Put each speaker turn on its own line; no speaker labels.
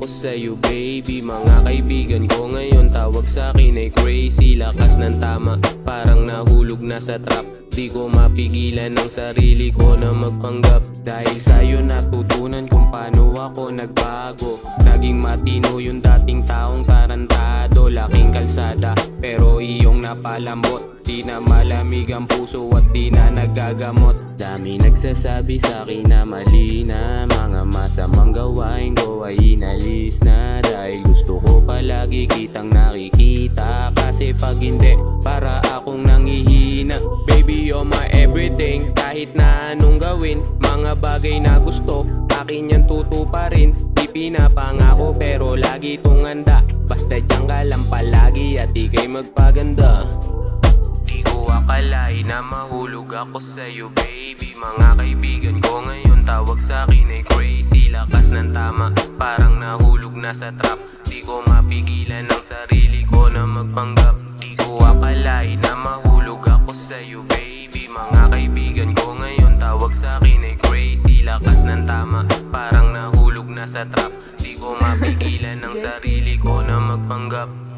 ako sa'yo baby. Mga kaibigan ko ngayon tawag sa'kin ay crazy. Lakas ng tama, parang nahulog na sa trap. Di ko mapigilan ang sarili ko na magpanggap. Dahil sa'yo natutunan kung paano ako nagbago. Naging matino yung dating taong tarantado. Laking kalsada pero iyong napalambot. Di na malamig ang puso at di na nagagamot. Dami nagsasabi sa'kin na mali na. Mga masamang gawain ko ay inalis na. Dahil gusto ko palagi kitang nakikita. Kasi pag hindi, para akong nangihina. Baby, you're my everything. Kahit na anong gawin, mga bagay na gusto, akin yan tutuparin. Di pinapangako pero lagi itong handa. Basta diyan ka lang palagi at ika'y magpaganda. Di ko akalain na mahulog ako sa'yo baby. Mga kaibigan ko ngayon tawag sa'kin ay crazy. Lakas ng tama, parang nahulog na sa trap. Di ko mapigilan ang sarili ko na magpanggap. Di ko akalain na mahulog ako sa'yo baby. Mga kaibigan ko ngayon tawag sa'kin ay crazy. Lakas ng tama, parang nahulog na sa trap. Di ko mapigilan ang sarili ko na magpanggap.